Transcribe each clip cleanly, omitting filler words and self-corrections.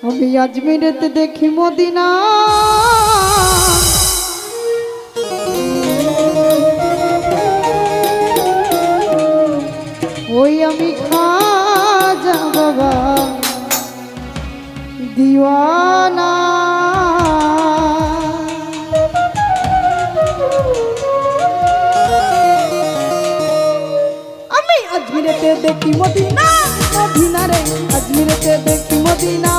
আমি আজমিরেতে দেখি মদিনা, ওই আমি খাজা বাবা দিওয়ানা। আমি আজমিরেতে দেখি মদিনা, মদিনা রে আজমিরেতে দেখি মদিনা।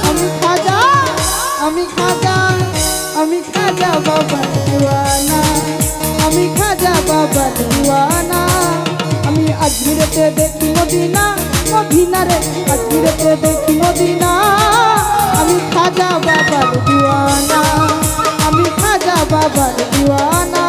আমি খাজা, আমি খাজা, আমি খাজা বাবা দিওয়ানা, আমি খাজা বাবা দিওয়ানা। আমি আজমিরেতে দেখি মদিনা, মদিনা রে আজমিরেতে দেখি মদিনা। আমি খাজা বাবার দিওয়ানা, আমি খাজা বাবার দিওয়ানা।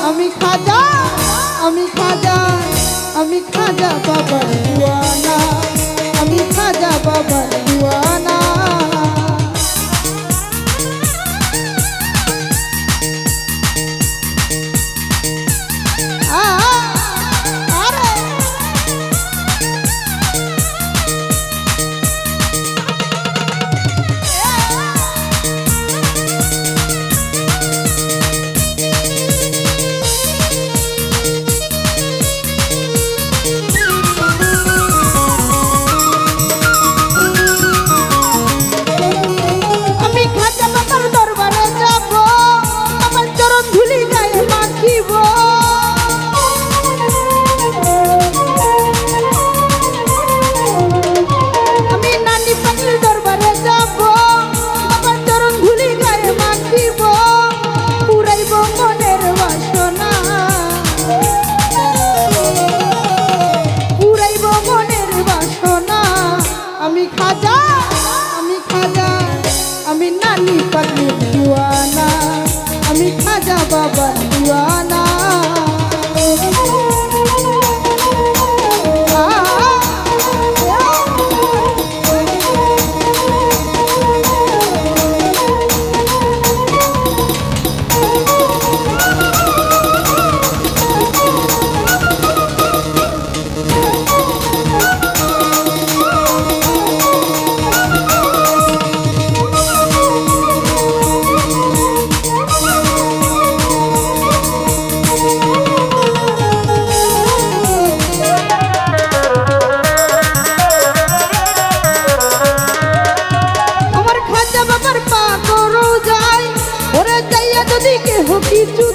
আমি খাজা বাবার দিওয়ানা, আমি খাজা বাবার দিওয়ানা। আমি খাজা, আমি খাজা, আমি নানি পাগলির দিওয়ানা, আমি খাজা বাবার দিওয়ানা। কিছু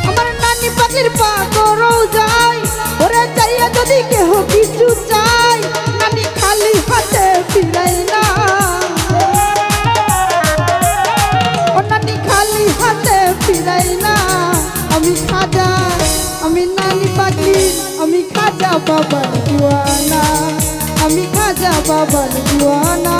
আমার নানি পাখির পা করো যাই, ওরে চাইয়া যদি কেহ কিছু চাই, নানি খালি হাতে ফিরাই না, ও নানি খালি হাতে ফিরাই না। আমি খাজা, আমি নানি পাখি, আমি খাজা বাবার দিওয়ানা, আমি খাজা বাবার দিওয়ানা।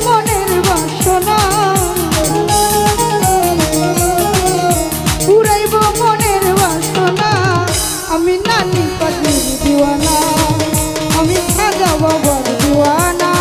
মনের বাসনা পুরাইব মনের বাসনা আমি নানি পাখির দিওয়ানা আমি খাজা বাবার দিওয়ানা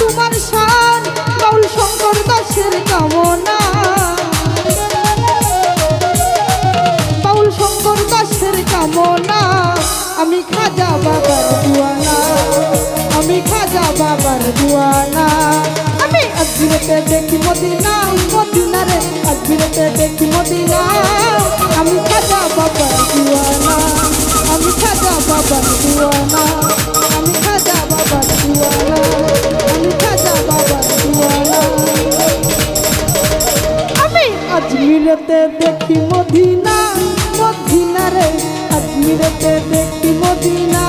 তোমার শান বাউল শঙ্কর দাসের কামনা বাউল শঙ্কর দাসের কামনা আমি খাজা বাবার দিওয়ানা আমি খাজা বাবার দিওয়ানা আমি আজমিরেতে দেখি মদিনা মদিনা রে আজমিরেতে দেখি মদিনা আমি খাজা বাবার দিওয়ানা আমি খাজা বাবার দিওয়ানা আমি খাজা বাবার দিওয়ানা আমি খাজা বাবার দিওয়ানা আমি আজমিরেতে দেখি মদিনা মদিনা রে আজমিরেতে দেখি মদিনা